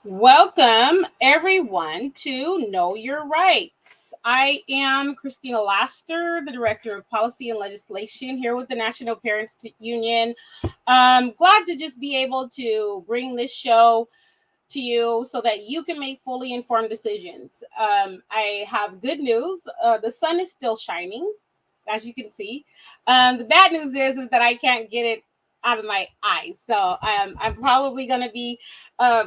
Welcome, everyone, to Know Your Rights. I am Christina Laster, the Director of Policy and Legislation here with the National Union. Glad to just be able to bring this show to you so that you can make fully informed decisions. I have good news. The sun is still shining, as you can see. The bad news is that I can't get it out of my eyes. So I'm probably going to be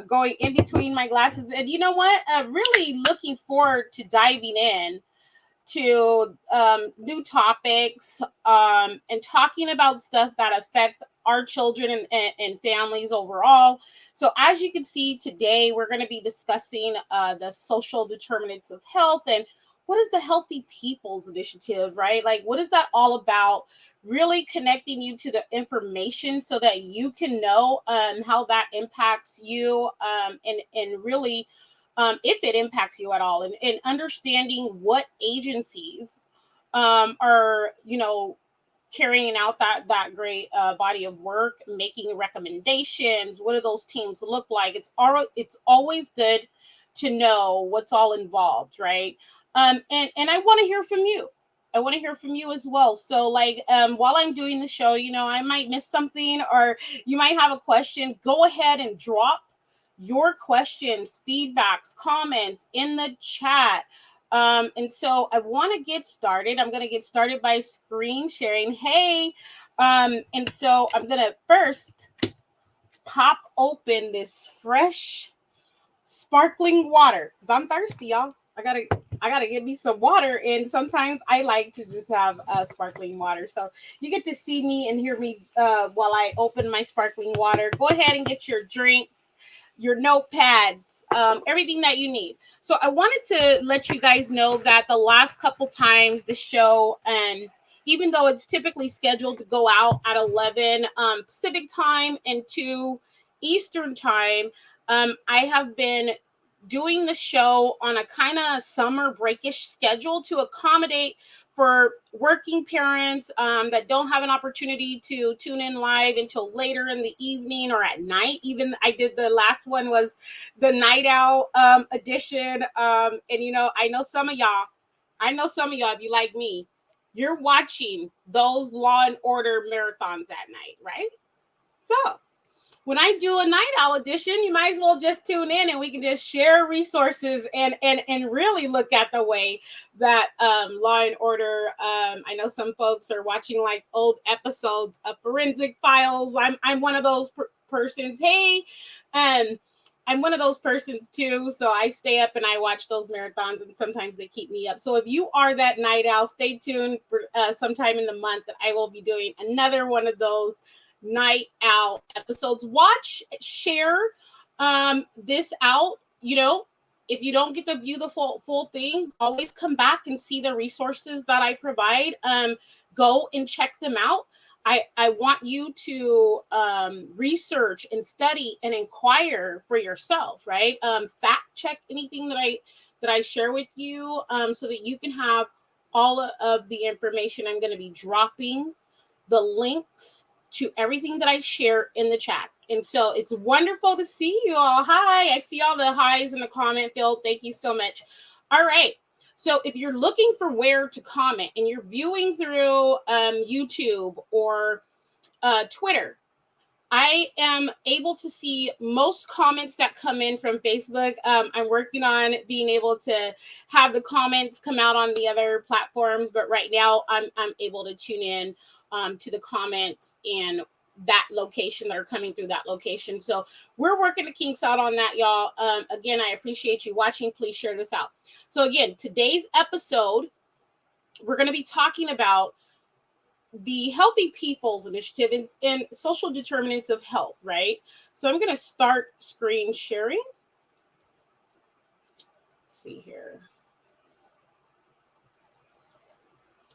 going in between my glasses. And you know what? Really looking forward to diving in to new topics and talking about stuff that affect our children and families overall. So, as you can see today, we're going to be discussing the social determinants of health and what is the Healthy People's Initiative, right? Like, what is that all about? Really connecting you to the information so that you can know how that impacts you and really if it impacts you at all, and understanding what agencies are, carrying out that great body of work, making recommendations. What do those teams look like? It's always good to know what's all involved, right? And I want to hear from you. I want to hear from you as well. So, like, while I'm doing the show, I might miss something, or you might have a question. Go ahead and drop your questions, feedbacks, comments in the chat. And so I want to get started. I'm going to get started by screen sharing. Hey, and so I'm going to first pop open this fresh sparkling water because I'm thirsty, y'all. I gotta get me some water, and sometimes I like to just have sparkling water. So you get to see me and hear me while I open my sparkling water. Go ahead and get your drinks, your notepads, everything that you need. So I wanted to let you guys know that the last couple times the show, and even though it's typically scheduled to go out at 11 Pacific time and 2 Eastern time, I have been doing the show on a kind of summer breakish schedule to accommodate for working parents that don't have an opportunity to tune in live until later in the evening or at night. Even I did the last one was the night owl edition. And I know some of y'all, if you like me, you're watching those Law and Order marathons at night, right? So when I do a night owl edition, you might as well just tune in and we can just share resources and really look at the way that Law and Order. I know some folks are watching like old episodes of Forensic Files. I'm one of those persons. Hey, um, I'm one of those persons too. So I stay up and I watch those marathons, and sometimes they keep me up. So if you are that night owl, stay tuned for sometime in the month that I will be doing another one of those night owl episodes. Watch, share this out. If you don't get to view the full thing, always come back and see the resources that I provide. Go and check them out. I want you to research and study and inquire for yourself, right? Fact check anything that I share with you, so that you can have all of the information I'm going to be dropping, the links to everything that I share in the chat. And so it's wonderful to see you all. Hi, I see all the highs in the comment field. Thank you so much. All right. So if you're looking for where to comment and you're viewing through YouTube or Twitter, I am able to see most comments that come in from Facebook. I'm working on being able to have the comments come out on the other platforms, but right now I'm able to tune in to the comments and that location that are coming through that location. So we're working the kinks out on that, y'all. Again, I appreciate you watching. Please share this out. So again, today's episode, we're going to be talking about the Healthy People's Initiative and social determinants of health, right? So I'm going to start screen sharing. Let's see here.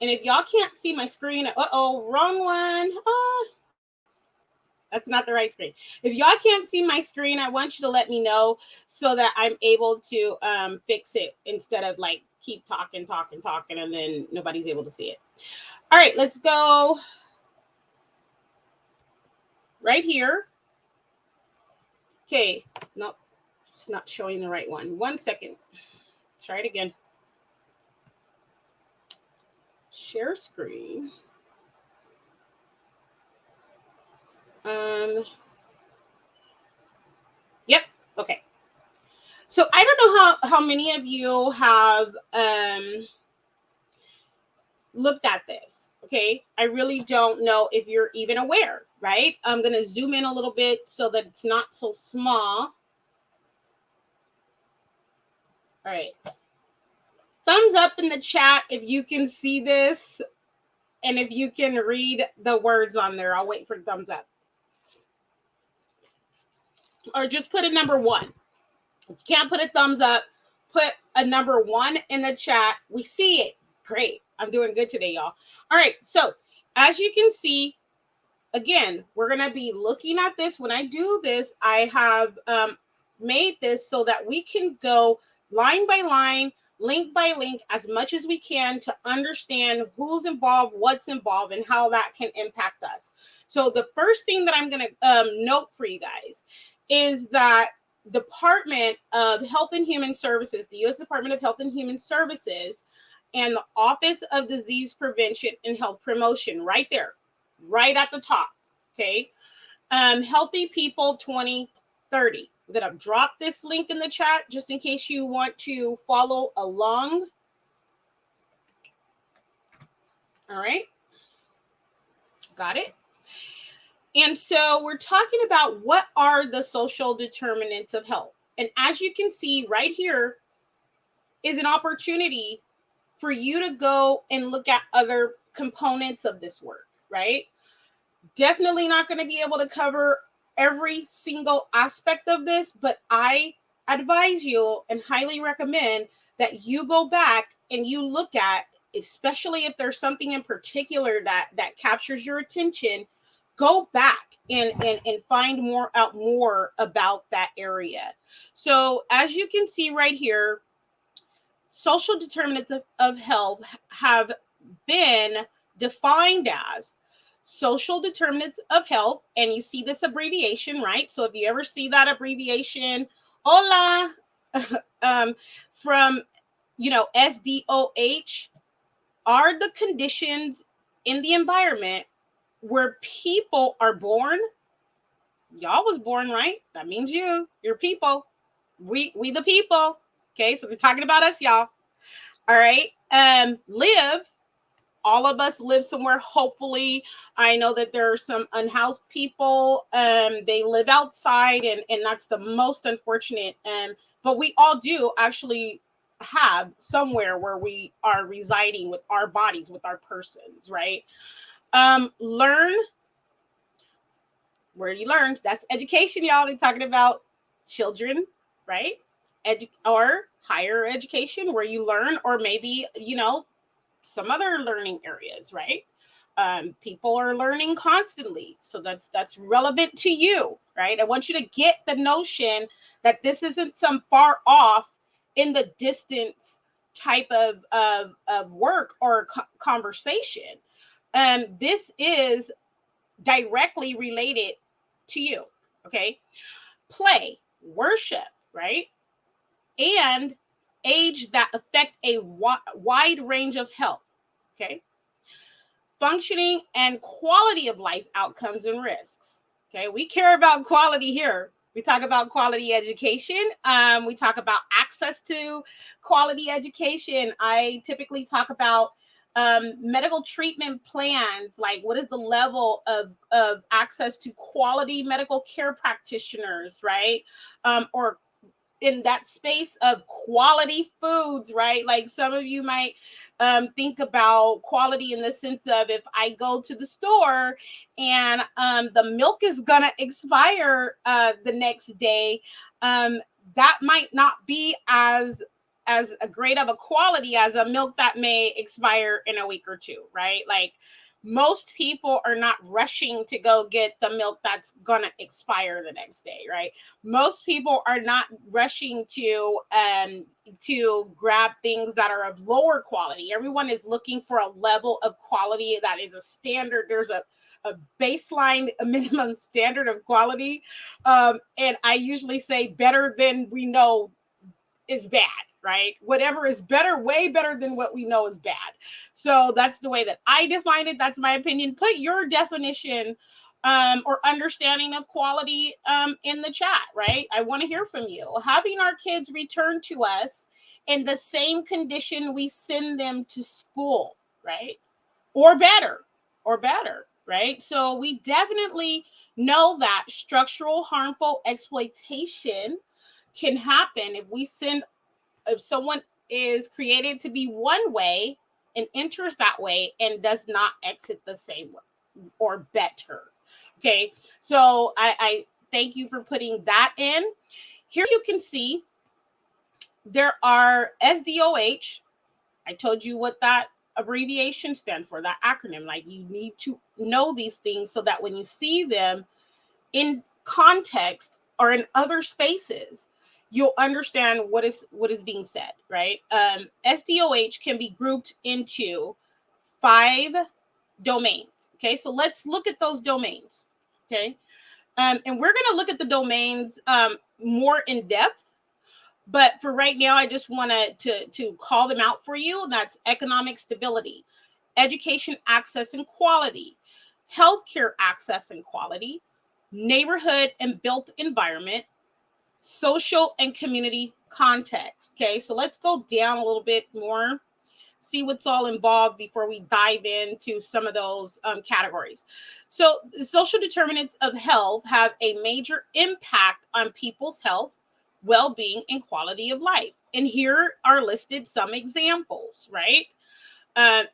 And if y'all can't see my screen, wrong one. That's not the right screen. If y'all can't see my screen, I want you to let me know so that I'm able to fix it instead of like keep talking, and then nobody's able to see it. All right, let's go right here. Okay, nope, It's not showing the right one. 1 second. Try it again. Share screen. Yep. Okay. So I don't know how many of you have looked at this. Okay. I really don't know if you're even aware, right? I'm going to zoom in a little bit so that it's not so small. All right. Thumbs up in the chat if you can see this and if you can read the words on there. I'll wait for thumbs up. Or just put a number 1. If you can't put a thumbs up, put a number 1 in the chat. We see it. Great. I'm doing good today, y'all. All right. So as you can see, again, we're going to be looking at this. When I do this, I have made this so that we can go line by line, link by link, as much as we can to understand who's involved, what's involved, and how that can impact us. So the first thing that I'm going to note for you guys is that Department of Health and Human Services, the U.S. Department of Health and Human Services, and the Office of Disease Prevention and Health Promotion, right there, right at the top, okay? Healthy People 2030. I'm going to drop this link in the chat just in case you want to follow along. All right. Got it. And so we're talking about what are the social determinants of health. And as you can see right here is an opportunity for you to go and look at other components of this work, right? Definitely not going to be able to cover every single aspect of this, but I advise you and highly recommend that you go back and you look at, especially if there's something in particular that captures your attention, go back and find out more about that area. So as you can see right here, social determinants of health have been defined as social determinants of health, and you see this abbreviation, right? So if you ever see that abbreviation, hola, from, SDOH, are the conditions in the environment where people are born. Y'all was born, right? That means you're people. We the people. Okay, so they're talking about us, y'all. All right. Live. All of us live somewhere, hopefully. I know that there are some unhoused people. They live outside, and that's the most unfortunate. But we all do actually have somewhere where we are residing with our bodies, with our persons, right? Learn. Where do you learn? That's education, y'all. They're talking about children, right? Or higher education, where you learn, or maybe, some other learning areas, right? People are learning constantly, so that's relevant to you, right? I want you to get the notion that this isn't some far off in the distance type of work or conversation. This is directly related to you, okay? Play, worship, right? And age that affect a wide range of health, okay? Functioning and quality of life outcomes and risks, okay? We care about quality here. We talk about quality education. We talk about access to quality education. I typically talk about medical treatment plans, like what is the level of access to quality medical care practitioners, right? Or in that space of quality foods, right? Like some of you might think about quality in the sense of, if I go to the store and the milk is gonna expire the next day, that might not be as a great of a quality as a milk that may expire in a week or two, right? Like most people are not rushing to go get the milk that's going to expire the next day, right? Most people are not rushing to grab things that are of lower quality. Everyone is looking for a level of quality that is a standard. There's a a baseline, a minimum standard of quality. And I usually say better than we know is bad, right? Whatever is better, way better than what we know is bad. So that's the way that I define it. That's my opinion. Put your definition or understanding of quality in the chat, right? I want to hear from you. Having our kids return to us in the same condition we send them to school, right? Or better, right? So we definitely know that structural harmful exploitation can happen if someone is created to be one way and enters that way and does not exit the same way or better. Okay, so I thank you for putting that in. Here you can see there are SDOH. I told you what that abbreviation stands for, that acronym. Like, you need to know these things so that when you see them in context or in other spaces, you'll understand what is being said, right? SDOH can be grouped into 5 domains. Okay, so let's look at those domains. Okay, and we're going to look at the domains more in depth. But for right now, I just wanted to call them out for you. And that's economic stability, education access and quality, healthcare access and quality, neighborhood and built environment, social and community context. Okay, so let's go down a little bit more, see what's all involved before we dive into some of those categories. So the social determinants of health have a major impact on people's health, well-being, and quality of life. And here are listed some examples, right?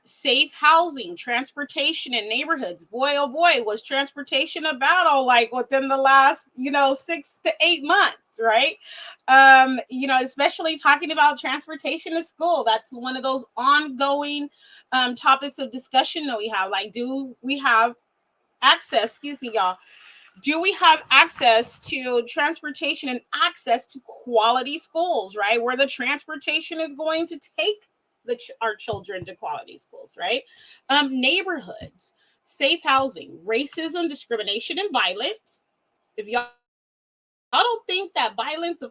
Safe housing, transportation in neighborhoods. Boy, oh boy, was transportation a battle like within the last, 6 to 8 months, right? Especially talking about transportation to school. That's one of those ongoing topics of discussion that we have. Like, do we have access, excuse me, y'all, do we have access to transportation and access to quality schools, right? Where the transportation is going to take our children to quality schools, right? Neighborhoods, safe housing, racism, discrimination, and violence. If y'all don't think that violence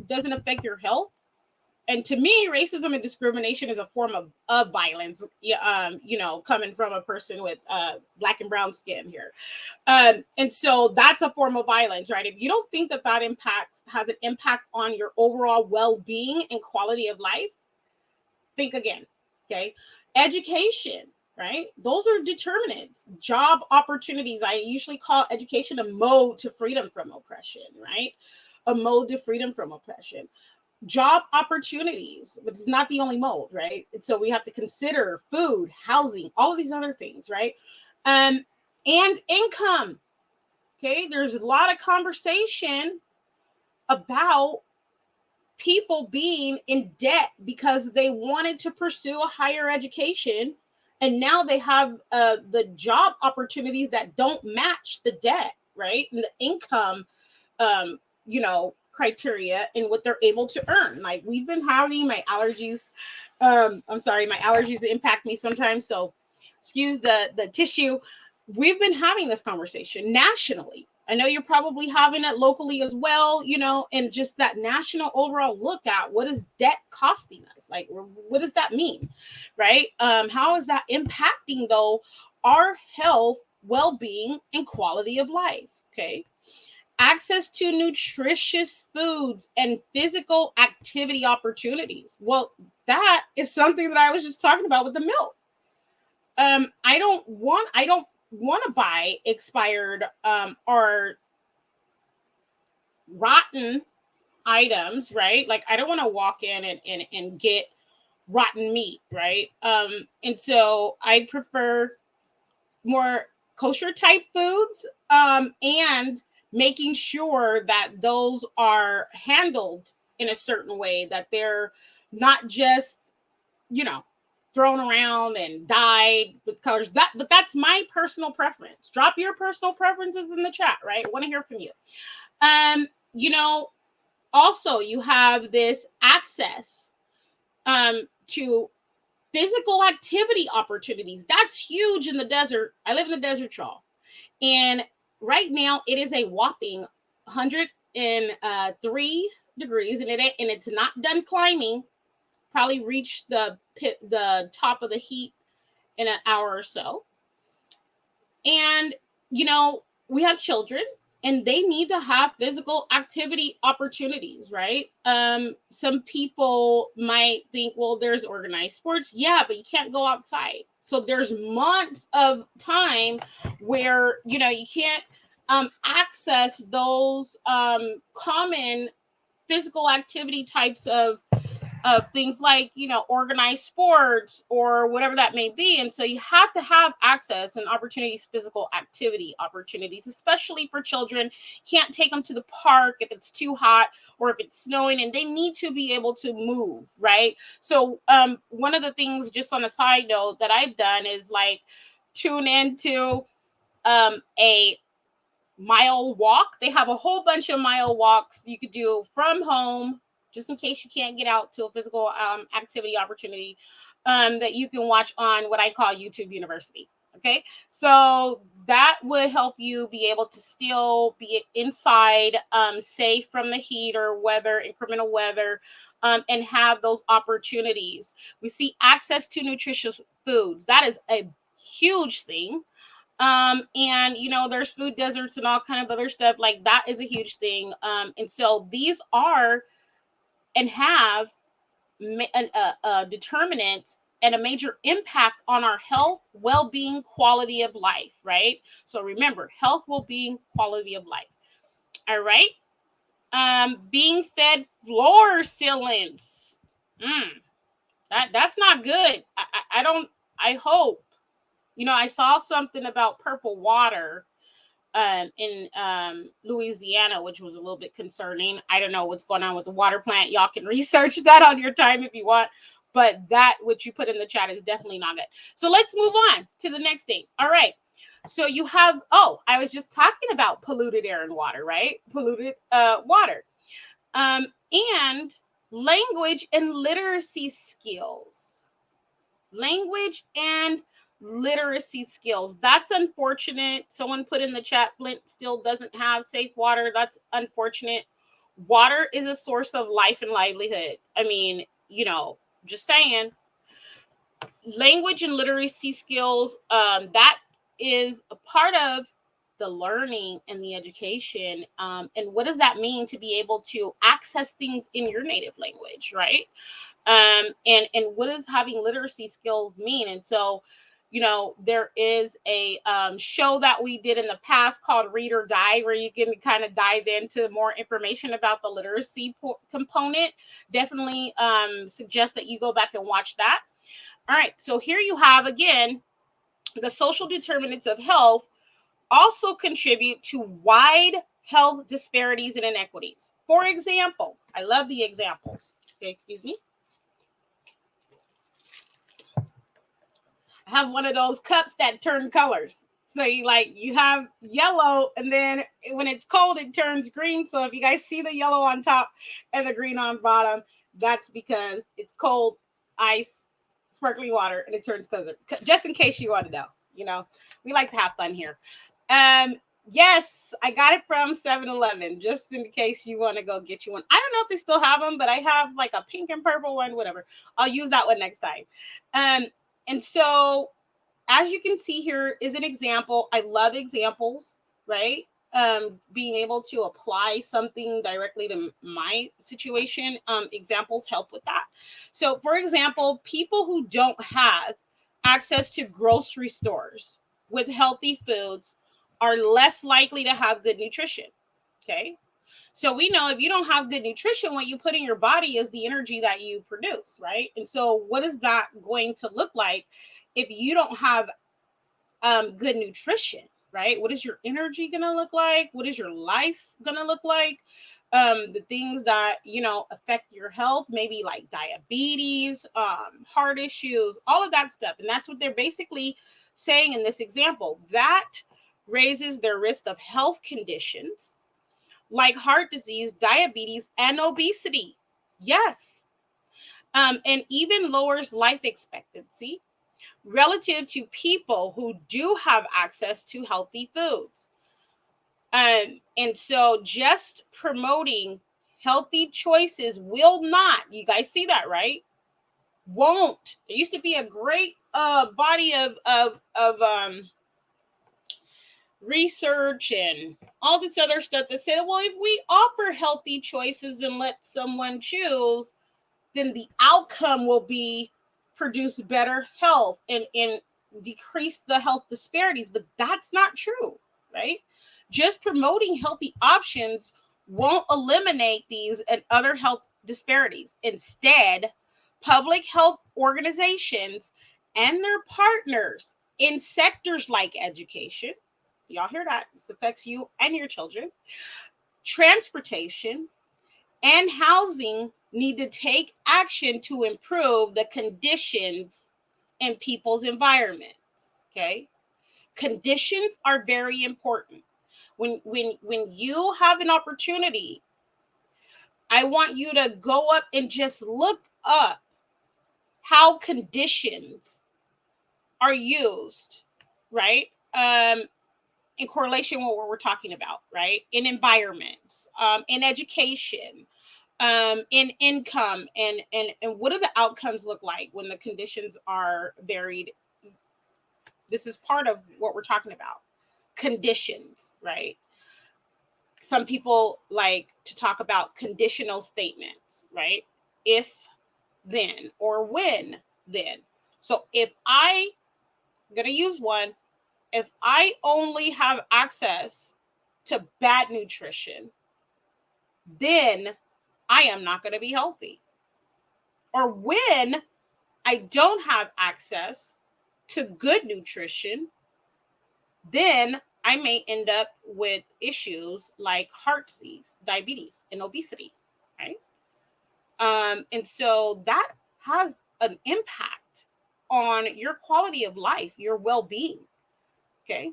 doesn't affect your health, and to me, racism and discrimination is a form of violence, coming from a person with black and brown skin here. And so that's a form of violence, right? If you don't think that has an impact on your overall well-being and quality of life, think again, okay? Education, right? Those are determinants. Job opportunities. I usually call education a mode to freedom from oppression, right? A mode to freedom from oppression. Job opportunities, but it's not the only mode, right? And so we have to consider food, housing, all of these other things, right? And income. Okay, there's a lot of conversation about people being in debt because they wanted to pursue a higher education, and now they have the job opportunities that don't match the debt, right? And the income, criteria and what they're able to earn. Like, we've been having my allergies. I'm sorry, my allergies impact me sometimes, so excuse the tissue. We've been having this conversation nationally. I know you're probably having it locally as well, and just that national overall look at what is debt costing us? Like, what does that mean, right? How is that impacting, though, our health, well-being, and quality of life? Okay. Access to nutritious foods and physical activity opportunities. Well, that is something that I was just talking about with the milk. I don't want to buy expired or rotten items, right? Like, I don't want to walk in and get rotten meat, right? And so I prefer more kosher type foods, and making sure that those are handled in a certain way, that they're not just, thrown around and dyed with colors. But that's my personal preference. Drop your personal preferences in the chat, right? I want to hear from you. Also, you have this access to physical activity opportunities. That's huge in the desert. I live in the desert, y'all. And right now it is a whopping 103 degrees, and it's not done climbing. Probably reach the top of the heat in an hour or so. And we have children, and they need to have physical activity opportunities, right? Some people might think, well, there's organized sports. Yeah, but you can't go outside. So there's months of time where you can't access those common physical activity types of things like organized sports or whatever that may be. And so you have to have access and opportunities, physical activity opportunities, especially for children. Can't take them to the park if it's too hot or if it's snowing, and they need to be able to move, right? So one of the things, just on a side note, that I've done is like tune into a mile walk. They have a whole bunch of mile walks you could do from home, just in case you can't get out to a physical activity opportunity, that you can watch on what I call YouTube University. Okay, so that would help you be able to still be inside, safe from the heat or weather, incremental weather, and have those opportunities. We see access to nutritious foods. That is a huge thing. And there's food deserts and all kind of other stuff, like that is a huge thing. And so these are and have determinants and a major impact on our health, well-being, quality of life, right? So remember, health, well-being, quality of life. All right. Being fed floor sealants. That's not good. I don't, I hope, I saw something about purple water in Louisiana, which was a little bit concerning. I don't know what's going on with the water plant. Y'all can research that on your time if you want. But that, which you put in the chat, is definitely not good. So let's move on to the next thing. All right. So you have, I was just talking about polluted air and water, right? Polluted water. And language and literacy skills. Language and literacy skills. That's unfortunate. Someone put in the chat, Flint still doesn't have safe water. That's unfortunate. Water is a source of life and livelihood. I mean, just saying. Language and literacy skills, that is a part of the learning and the education. And what does that mean to be able to access things in your native language, right? And what does having literacy skills mean? And so, there is a show that we did in the past called Read or Die, where you can kind of dive into more information about the literacy component. Definitely suggest that you go back and watch that. All right, so here you have, again, the social determinants of health also contribute to wide health disparities and inequities. For example, I love the examples. Okay, excuse me. I have one of those cups that turn colors. So you have yellow, and then when it's cold, it turns green. So if you guys see the yellow on top and the green on bottom, that's because it's cold ice, sparkling water, and it turns color. Just in case you want to know, we like to have fun here. Yes, I got it from 7-Eleven, just in case you want to go get you one. I don't know if they still have them, but I have like a pink and purple one, whatever. I'll use that one next time. And so, as you can see here is an example. I love examples, right? Being able to apply something directly to my situation. Examples help with that. So, for example, people who don't have access to grocery stores with healthy foods are less likely to have good nutrition. Okay. So we know if you don't have good nutrition, what you put in your body is the energy that you produce, right? And so what is that going to look like if you don't have good nutrition, right? What is your energy going to look like? What is your life going to look like? The things that, affect your health, maybe like diabetes, heart issues, all of that stuff. And that's what they're basically saying in this example. That raises their risk of health conditions like heart disease, diabetes, and obesity. Yes. And even lowers life expectancy, relative to people who do have access to healthy foods. And so just promoting healthy choices will not, you guys see that, right? Won't. There used to be a great body of research and all this other stuff that said, well, if we offer healthy choices and let someone choose, then the outcome will be produce better health and decrease the health disparities. But that's not true, right? Just promoting healthy options won't eliminate these and other health disparities. Instead, public health organizations and their partners in sectors like education, y'all hear that? This affects you and your children, transportation, and housing need to take action to improve the conditions in people's environments. Okay, conditions are very important. When you have an opportunity, I want you to go up and just look up how conditions are used, right? In correlation with what we're talking about, right? In environments, in education, in income, and what do the outcomes look like when the conditions are varied? This is part of what we're talking about. Conditions, right? Some people like to talk about conditional statements, right? If then, or when then. So if I'm gonna use one, if I only have access to bad nutrition, then I am not going to be healthy. Or when I don't have access to good nutrition, then I may end up with issues like heart disease, diabetes, and obesity, right? And so that has an impact on your quality of life, your well-being. Okay.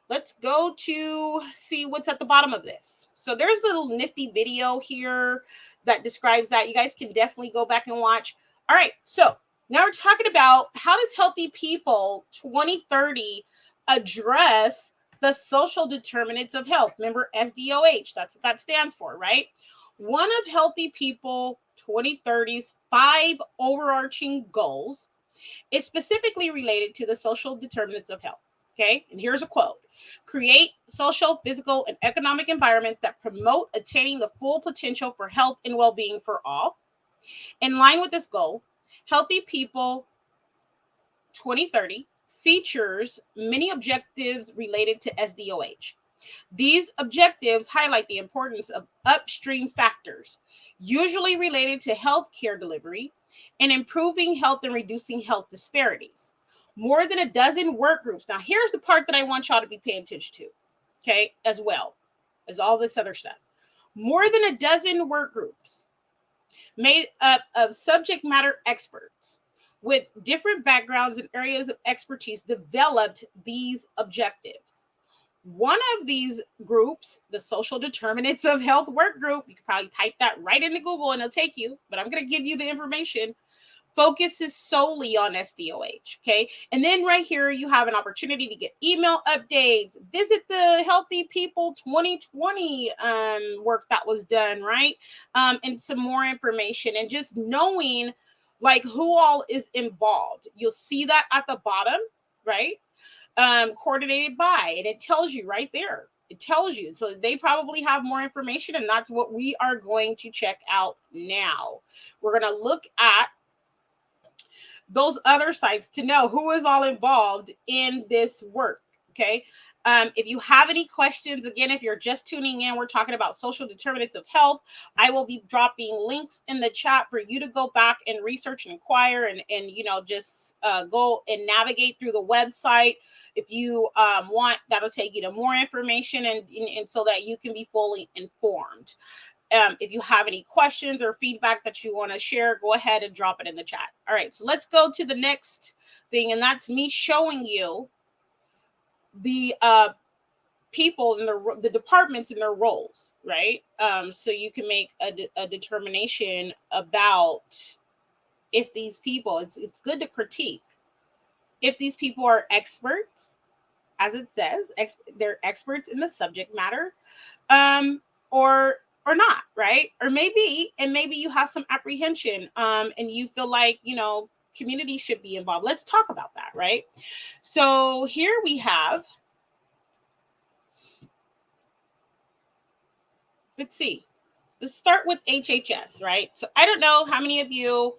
Let's go to see what's at the bottom of this. So there's a little nifty video here that describes that. You guys can definitely go back and watch. All right, so now we're talking about how does Healthy People 2030 address the social determinants of health. Remember SDOH, that's what that stands for, right? One of Healthy People 2030's 5 overarching goals is specifically related to the social determinants of health. Okay, and here's a quote: create social, physical, and economic environments that promote attaining the full potential for health and well being for all. In line with this goal, Healthy People 2030 features many objectives related to SDOH. These objectives highlight the importance of upstream factors, usually related to healthcare delivery, and improving health and reducing health disparities. More than a dozen work groups. Now, here's the part that I want y'all to be paying attention to, okay, as well as all this other stuff. More than a dozen work groups made up of subject matter experts with different backgrounds and areas of expertise developed these objectives. One of these groups, the Social Determinants of Health work group, you can probably type that right into Google and it'll take you, but I'm going to give you the information, focuses solely on SDOH. Okay. And then right here, you have an opportunity to get email updates, visit the Healthy People 2020 work that was done, right? And some more information and just knowing like who all is involved. You'll see that at the bottom, right? Coordinated by, and it tells you right there. It tells you. So they probably have more information, and that's what we are going to check out now. We're going to look at those other sites to know who is all involved in this work. Okay. If you have any questions, again, if you're just tuning in, we're talking about social determinants of health. I will be dropping links in the chat for you to go back and research and inquire and just go and navigate through the website. If you want, that'll take you to more information and so that you can be fully informed. If you have any questions or feedback that you want to share, go ahead and drop it in the chat. All right, so let's go to the next thing, and that's me showing you the people in the departments in their roles, right? So you can make a determination about if these people, it's good to critique. if these people are experts, as it says, they're experts in the subject matter, um, or not, right? Or maybe you have some apprehension, and you feel like, community should be involved. Let's talk about that, right? So here we have, let's see, let's start with HHS, right? So I don't know how many of you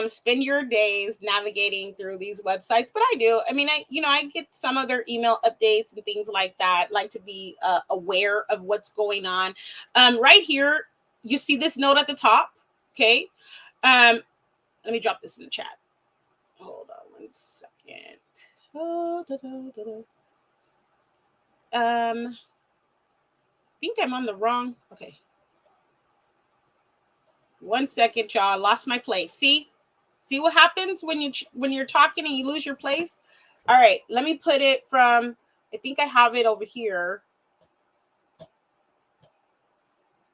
spend your days navigating through these websites, but I do. I mean, I get some of their email updates and things like that. Like to be aware of what's going on. Right here, you see this note at the top. Okay. Let me drop this in the chat. Hold on 1 second. Oh, I think I'm on the wrong. Okay. 1 second, y'all. I lost my place. See what happens when you're talking and you lose your place. All right, let me put it from, I think I have it over here.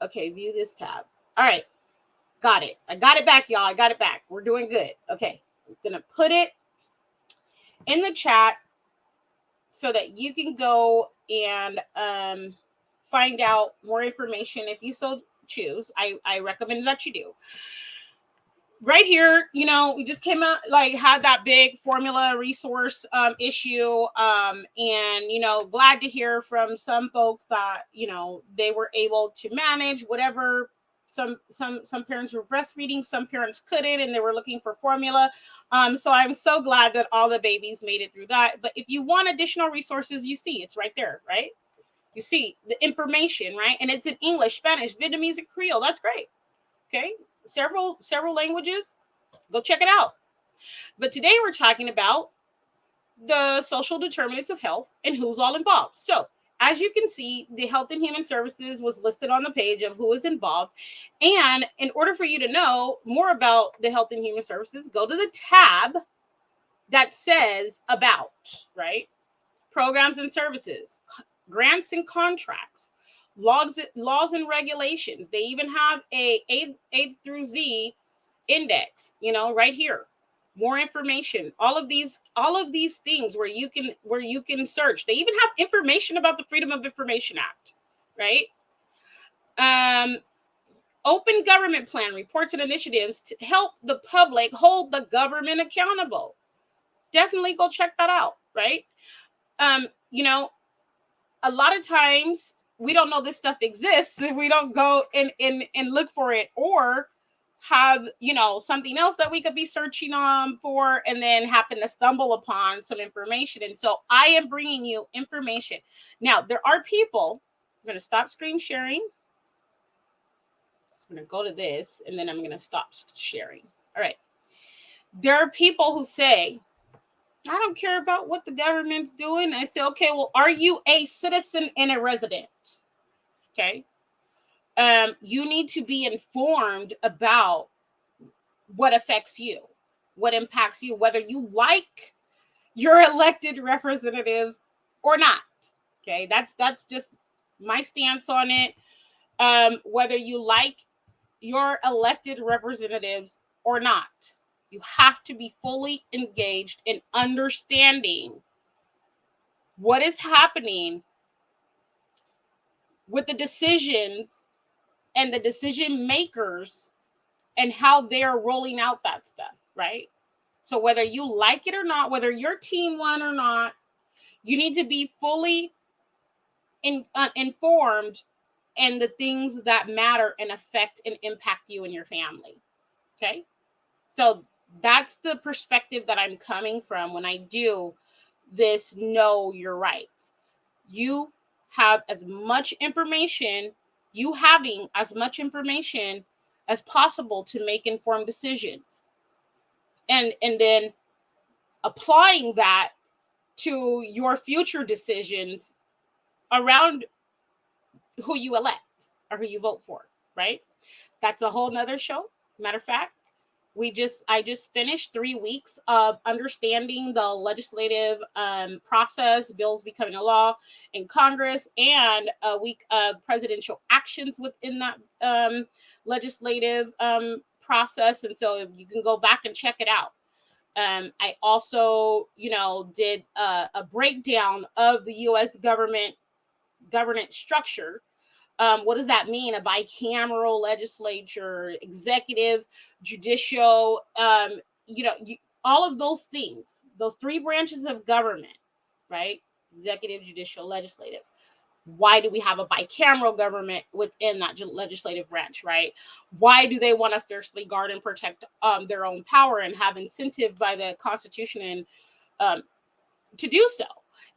Okay, view this tab. All right, got it. I got it back, y'all. I got it back. We're doing good. Okay, I'm gonna put it in the chat so that you can go and find out more information if you so choose. I recommend that you do. Right here, we just came out, like, had that big formula resource issue, and glad to hear from some folks that they were able to manage whatever. Some parents were breastfeeding, some parents couldn't, and they were looking for formula. So I'm so glad that all the babies made it through that. But if you want additional resources, you see it's right there, right? You see the information, right? And it's in English, Spanish, Vietnamese, and Creole. That's great. Okay, several languages. Go check it out. But today we're talking about the social determinants of health and who's all involved. So as you can see, the Health and Human Services was listed on the page of who is involved. And in order for you to know more about the Health and Human Services, go to the tab that says about, right? Programs and services, grants and contracts, laws and regulations. They even have A through Z index, right here. More information, all of these things where you can search. They even have information about the Freedom of Information Act, right? Open government plan, reports and initiatives to help the public hold the government accountable. Definitely go check that out, right? A lot of times we don't know this stuff exists if we don't go and look for it, or have something else that we could be searching for, and then happen to stumble upon some information. And so I am bringing you information. Now there are people, I'm going to stop screen sharing. I'm going to go to this, and then I'm going to stop sharing. All right, there are people who say, I don't care about what the government's doing. I say, okay, well, are you a citizen and a resident? Okay. You need to be informed about what affects you, what impacts you, whether you like your elected representatives or not. Okay, that's just my stance on it. Whether you like your elected representatives or not, you have to be fully engaged in understanding what is happening with the decisions and the decision makers and how they're rolling out that stuff, right? So whether you like it or not, whether your team won or not, you need to be fully informed in the things that matter and affect and impact you and your family. Okay? So that's the perspective that I'm coming from when I do this know your rights. You have as much information, having as much information as possible to make informed decisions. And then applying that to your future decisions around who you elect or who you vote for, right? That's a whole nother show. Matter of fact, I just finished 3 weeks of understanding the legislative process, bills becoming a law in Congress, and a week of presidential actions within that legislative process. And so you can go back and check it out. I also, did a breakdown of the U.S. governance structure. What does that mean? A bicameral legislature, executive, judicial, all of those things, those three branches of government, right? Executive, judicial, legislative. Why do we have a bicameral government within that legislative branch, right? Why do they want to fiercely guard and protect their own power and have incentive by the Constitution and to do so?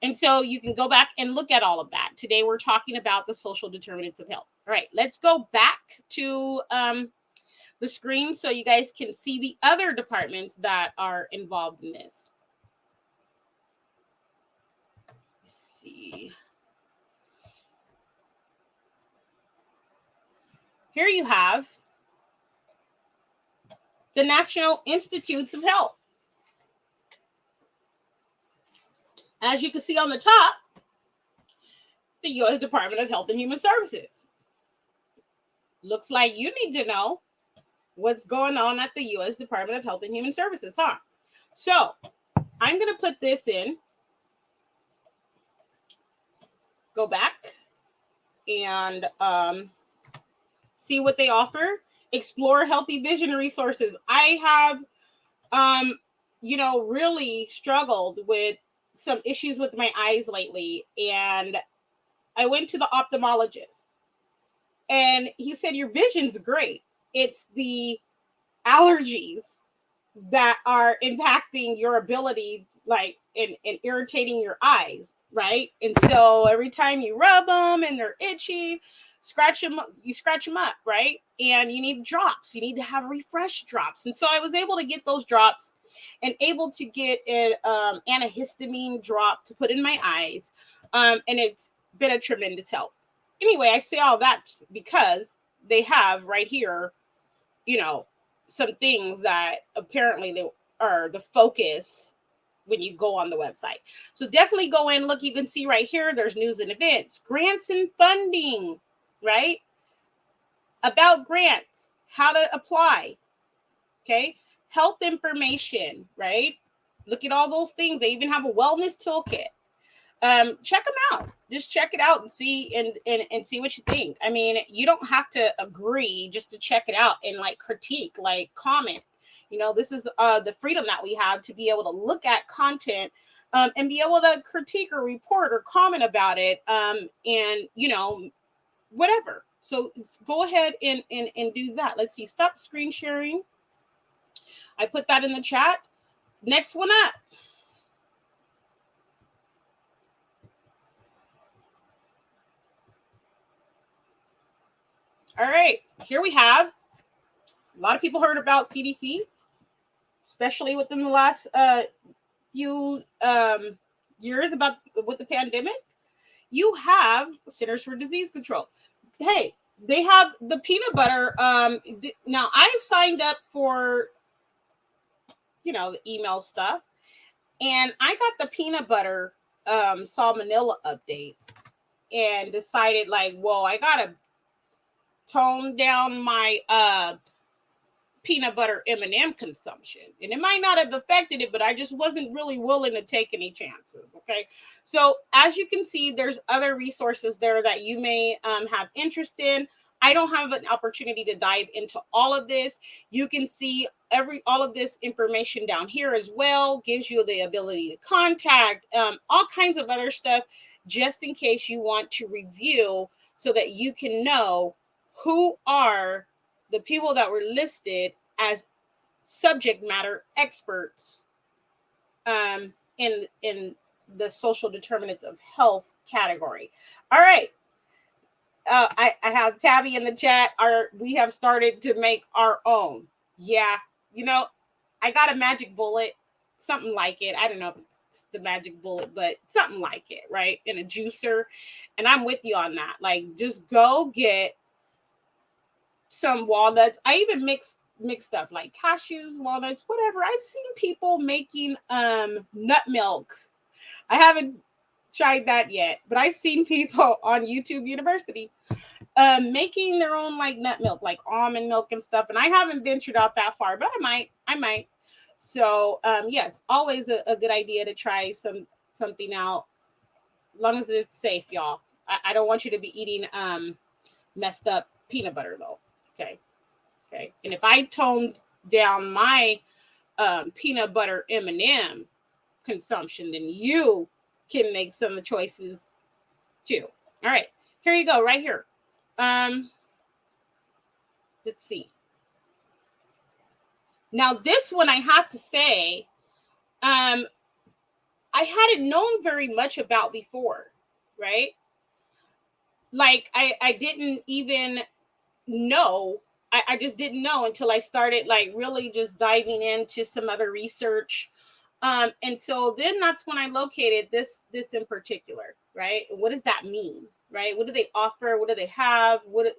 And so you can go back and look at all of that. Today we're talking about the social determinants of health. All right, let's go back to the screen so you guys can see the other departments that are involved in this. Let's see. Here you have the National Institutes of Health. As you can see on the top, the U.S. Department of Health and Human Services. Looks like you need to know what's going on at the U.S. Department of Health and Human Services, huh? So I'm going to put this in, go back and see what they offer. Explore healthy vision resources. I have, really struggled with some issues with my eyes lately. And I went to the ophthalmologist and he said, your vision's great. It's the allergies that are impacting your ability, like, and irritating your eyes, right? And so every time you rub them and they're itchy, you scratch them up, right? And you need drops. You need to have refresh drops. And so I was able to get those drops and able to get an antihistamine drop to put in my eyes. And it's been a tremendous help. Anyway, I say all that because they have right here, some things that apparently they are the focus when you go on the website. So definitely go in, look, you can see right here, there's news and events, grants and funding, right? About grants, how to apply, okay? Health information, right? Look at all those things. They even have a wellness toolkit. Check them out. Just check it out and see and see what you think. I mean, you don't have to agree just to check it out and like critique, like comment. This is the freedom that we have to be able to look at content and be able to critique or report or comment about it. And whatever. So go ahead and do that. Let's see. Stop screen sharing. I put that in the chat. Next one up. All right, here we have a lot of people heard about CDC, especially within the last few years with the pandemic. You have Centers for Disease Control. Hey, they have the peanut butter. Now I've signed up for, the email stuff, and I got the peanut butter salmonella updates, and decided like, whoa, I gotta tone down my peanut butter M&M consumption. And it might not have affected it, but I just wasn't really willing to take any chances. Okay. So as you can see, there's other resources there that you may have interest in. I don't have an opportunity to dive into all of this. You can see all of this information down here as well. Gives you the ability to contact all kinds of other stuff, just in case you want to review so that you can know who are the people that were listed as subject matter experts in the social determinants of health category. All right. I have Tabby in the chat. We have started to make our own. Yeah. I got a magic bullet, something like it. I don't know if it's the magic bullet, but something like it, right? In a juicer. And I'm with you on that. Like, just go get some walnuts. I even mix stuff like cashews, walnuts, whatever. I've seen people making nut milk. I haven't tried that yet, but I've seen people on YouTube University making their own like nut milk, like almond milk and stuff. And I haven't ventured out that far, but I might. So yes, always a good idea to try something out, as long as it's safe, y'all. I don't want you to be eating messed up peanut butter though. Okay. Okay. And if I toned down my peanut butter M&M consumption, then you can make some choices too. All right. Here you go, right here. Let's see. Now this one I have to say, I hadn't known very much about before, right? Like I didn't even know. I just didn't know until I started like really just diving into some other research. And so then that's when I located this in particular, right? What does that mean, right? What do they offer? What do they have? What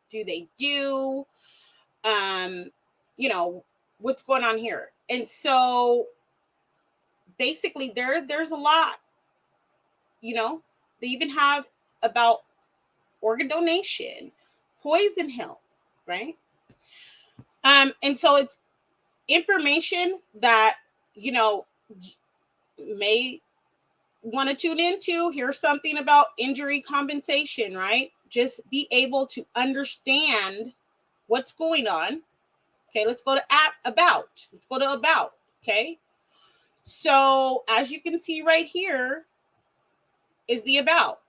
do they do? You know, what's going on here? And so basically there's a lot, you know. They even have about organ donation, poison health, right? And so it's information that, you know, may want to tune into. Here's something about injury compensation, right? Just be able to understand what's going on. Okay, let's go to about. Let's go to about. Okay. So as you can see right here is the about.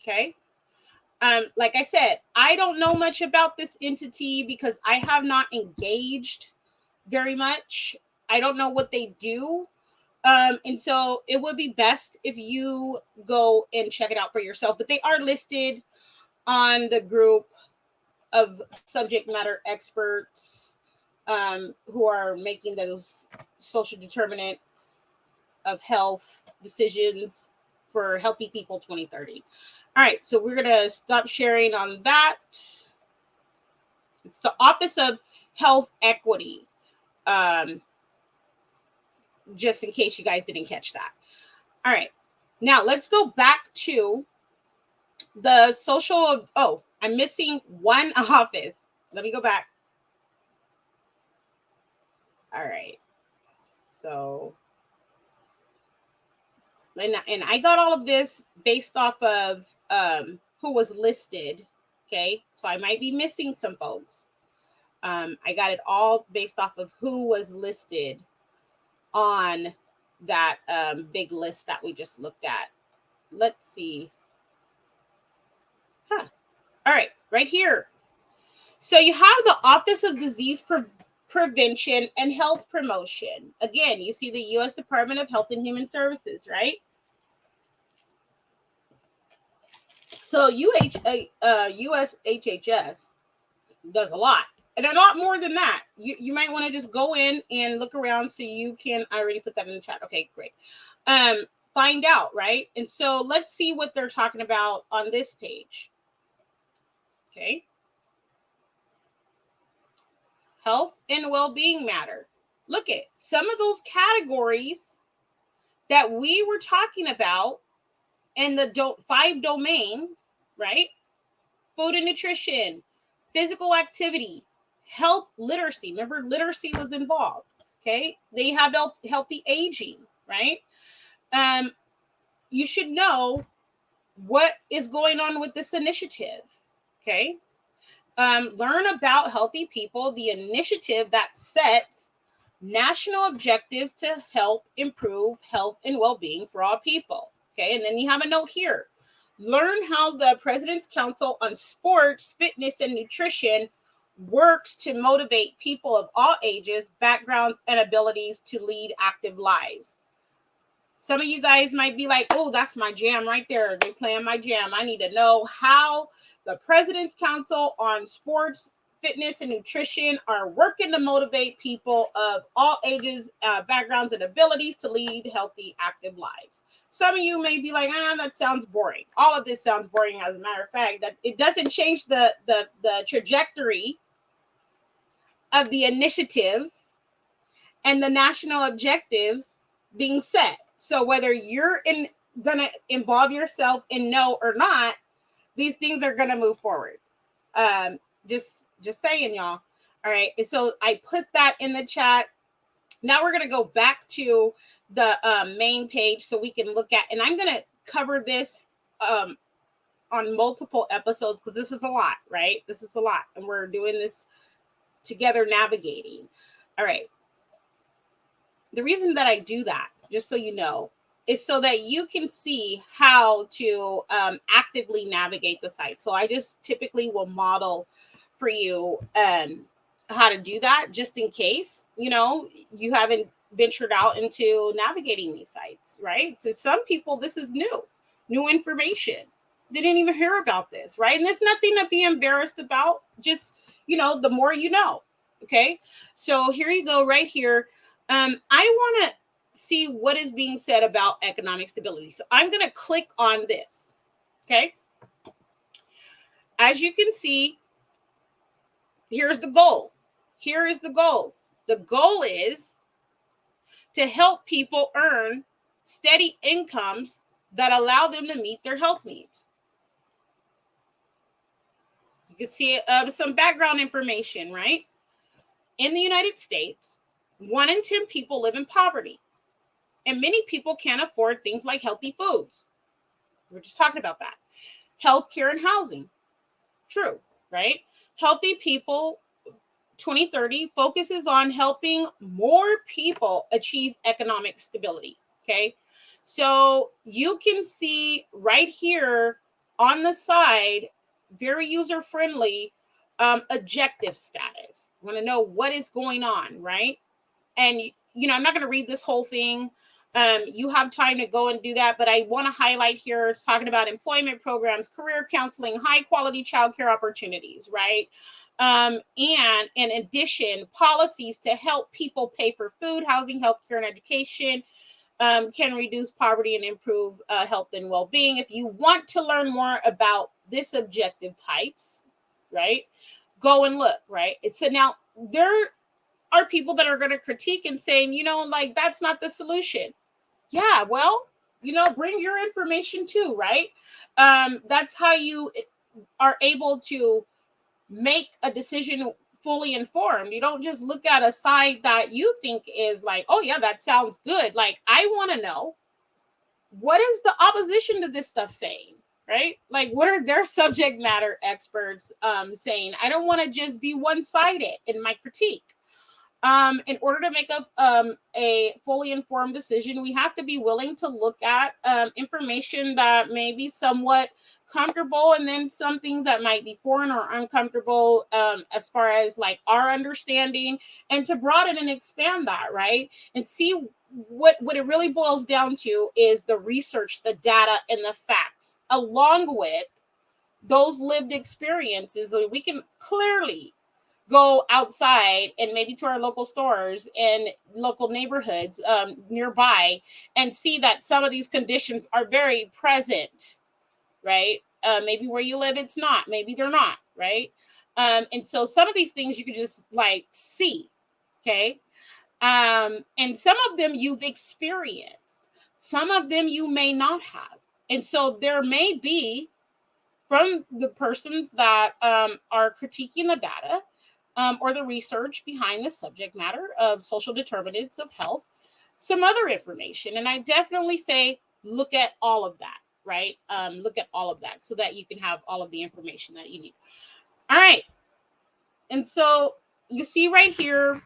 Okay. Like I said, I don't know much about this entity because I have not engaged very much. I don't know what they do. And so it would be best if you go and check it out for yourself. But they are listed on the group of subject matter experts who are making those social determinants of health decisions for healthy people 2030. All right, so we're going to stop sharing on that. It's the Office of Health Equity. Just in case you guys didn't catch that. All right. Now let's go back to the social. Oh, I'm missing one office. Let me go back. All right. So, and I got all of this based off of who was listed. Okay. So I might be missing some folks. I got it all based off of who was listed on that big list that we just looked at. Let's see. All right, right here. So you have the Office of Disease Prevention and Health Promotion. Again, you see the U.S. Department of Health and Human Services, right? So USHHS does a lot. And a lot more than that. You might want to just go in and look around so you can, I already put that in the chat. Okay, great. Find out, right? And so let's see what they're talking about on this page. Okay. Health and well-being matter. Look at some of those categories that we were talking about in the 5 domain, right? Food and nutrition, physical activity, health literacy. Remember, literacy was involved. Okay. They have healthy aging, right? You should know what is going on with this initiative. Okay. Learn about Healthy People, the initiative that sets national objectives to help improve health and well-being for all people. Okay, and then you have a note here. Learn how the President's Council on Sports, Fitness, and Nutrition works to motivate people of all ages, backgrounds, and abilities to lead active lives. Some of you guys might be like, oh, that's my jam right there. They playing my jam. I need to know how the President's Council on Sports, Fitness, and Nutrition are working to motivate people of all ages, backgrounds, and abilities to lead healthy, active lives. Some of you may be like, that sounds boring. All of this sounds boring. As a matter of fact, that it doesn't change the trajectory of the initiatives and the national objectives being set. So whether you're gonna involve yourself in no or not, these things are gonna move forward. Just saying, y'all. All right. And so I put that in the chat. Now we're going to go back to the main page so we can look at, and I'm going to cover this on multiple episodes because this is a lot, right? This is a lot, and we're doing this together, navigating. All right. The reason that I do that, just so you know, is so that you can see how to actively navigate the site. So I just typically will model for you how to do that, just in case, you haven't ventured out into navigating these sites, right? So some people, this is new information. They didn't even hear about this, right? And there's nothing to be embarrassed about. Just, the more you know. Okay. So here you go, right here. I want to see what is being said about economic stability. So I'm going to click on this. Okay. As you can see, here's the goal. Here is the goal. The goal is to help people earn steady incomes that allow them to meet their health needs. You can see some background information, right? In the United States, 1 in 10 people live in poverty, and many people can't afford things like healthy foods. We're just talking about that. Healthcare and housing. True, right? Healthy People 2030 focuses on helping more people achieve economic stability. Okay. So you can see right here on the side, very user friendly, objective status. Want to know what is going on, right? And I'm not going to read this whole thing. You have time to go and do that, but I want to highlight here, it's talking about employment programs, career counseling, high quality childcare opportunities, right? And in addition, policies to help people pay for food, housing, healthcare, and education can reduce poverty and improve health and well-being. If you want to learn more about this objective types, right, go and look, right? So now there are people that are going to critique and saying, like, that's not the solution. Yeah, well, bring your information too, right? That's how you are able to make a decision fully informed. You don't just look at a site that you think is like, oh yeah, that sounds good. Like, I want to know, what is the opposition to this stuff saying, right? Like, what are their subject matter experts saying? I don't want to just be one-sided in my critique. In order to make a fully informed decision, we have to be willing to look at information that may be somewhat comfortable, and then some things that might be foreign or uncomfortable as far as like our understanding, and to broaden and expand that, right? And see what it really boils down to is the research, the data, and the facts, along with those lived experiences. So we can clearly go outside and maybe to our local stores and local neighborhoods nearby and see that some of these conditions are very present, right? Maybe where you live, it's not. Maybe they're not, right? And so some of these things you can just like see, okay? And some of them you've experienced. Some of them you may not have. And so there may be, from the persons that are critiquing the data, or the research behind the subject matter of social determinants of health, some other information. And I definitely say, look at all of that, right? Look at all of that so that you can have all of the information that you need. All right. And so you see right here,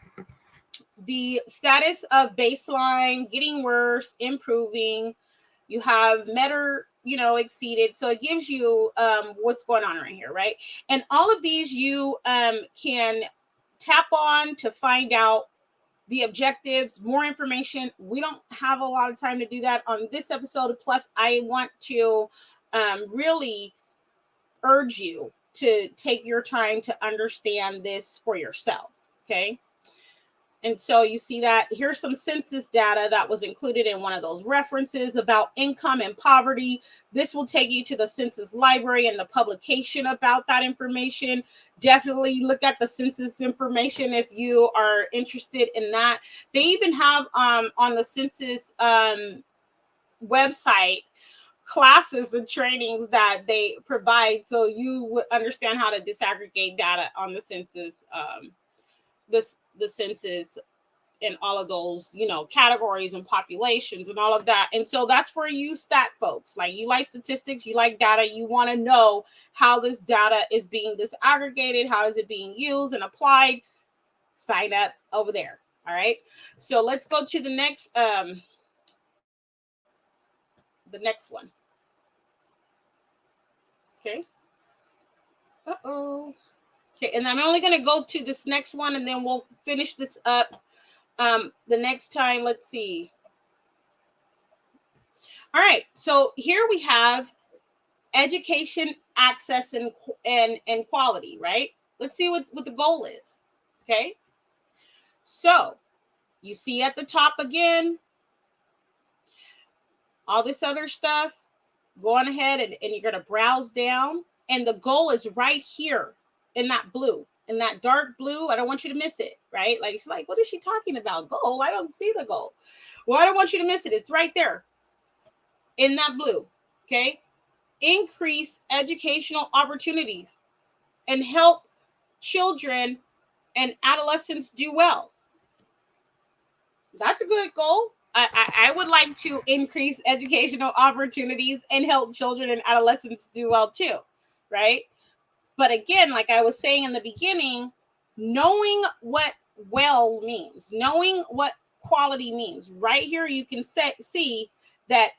the status of baseline, getting worse, improving. You have meta, exceeded. So it gives you what's going on right here, right? And all of these you can tap on to find out the objectives, more information. We don't have a lot of time to do that on this episode. Plus, I want to really urge you to take your time to understand this for yourself, okay? And so you see that here's some census data that was included in one of those references about income and poverty. This will take you to the census library and the publication about that information. Definitely look at the census information if you are interested in that. They even have on the census website classes and trainings that they provide, so you would understand how to disaggregate data on the census, the census in all of those, categories and populations and all of that. And so that's for you stat folks. Like, you like statistics, you like data, you want to know how this data is being disaggregated, how is it being used and applied. Sign up over there. All right. So let's go to the next one. Okay. Okay, and I'm only going to go to this next one, and then we'll finish this up the next time. Let's see. All right, so here we have education, access, and quality, right? Let's see what the goal is. Okay, so you see at the top again, all this other stuff. Go on ahead and you're going to browse down, and the goal is right here in that blue. In that dark blue. I don't want you to miss it, right? Like, she's like, what is she talking about? Goal? I don't see the goal. Well, I don't want you to miss it. It's right there in that blue. Okay. Increase educational opportunities and help children and adolescents do well. That's a good goal. I would like to increase educational opportunities and help children and adolescents do well too, right? But again, like I was saying in the beginning, knowing what well means, knowing what quality means. Right here, you can see that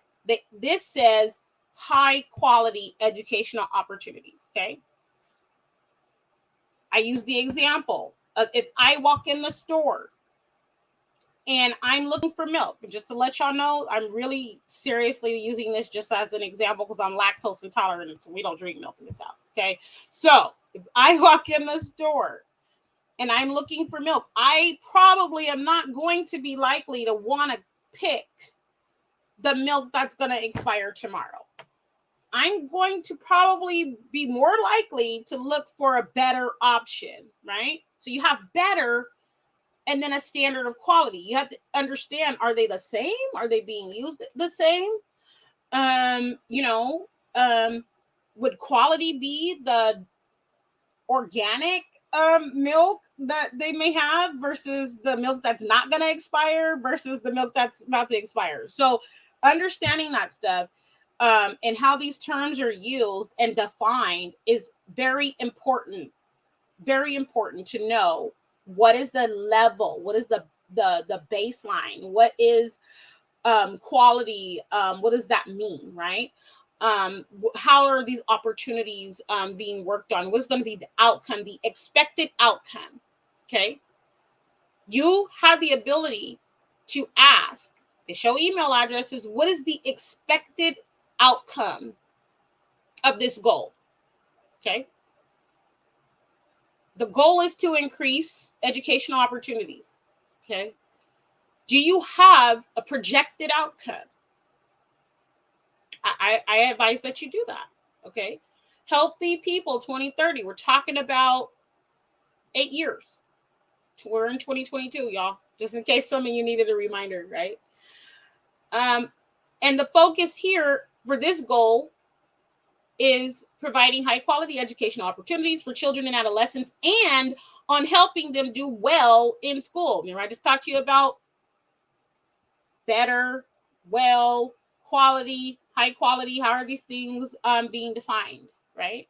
this says high quality educational opportunities. Okay. I use the example of if I walk in the store and I'm looking for milk. Just to let y'all know, I'm really seriously using this just as an example because I'm lactose intolerant, so we don't drink milk in this house. Okay. So if I walk in the store and I'm looking for milk, I probably am not going to be likely to want to pick the milk that's going to expire tomorrow. I'm going to probably be more likely to look for a better option, right? So you have better and then a standard of quality. You have to understand, are they the same? Are they being used the same? Would quality be the organic milk that they may have versus the milk that's not going to expire versus the milk that's about to expire? So understanding that stuff and how these terms are used and defined is very important to know. What is the level? What is the baseline? What is quality? What does that mean, right? How are these opportunities being worked on? What's going to be the outcome, the expected outcome? Okay. You have the ability to ask. They show email addresses. What is the expected outcome of this goal? Okay. The goal is to increase educational opportunities. Okay. Do you have a projected outcome? I advise that you do that. Okay. Healthy people 2030. We're talking about 8 years. We're in 2022, y'all. Just in case some of you needed a reminder, right? And the focus here for this goal is providing high quality educational opportunities for children and adolescents and on helping them do well in school. Remember, I just talked to you about better, well, quality, high quality. How are these things being defined, right?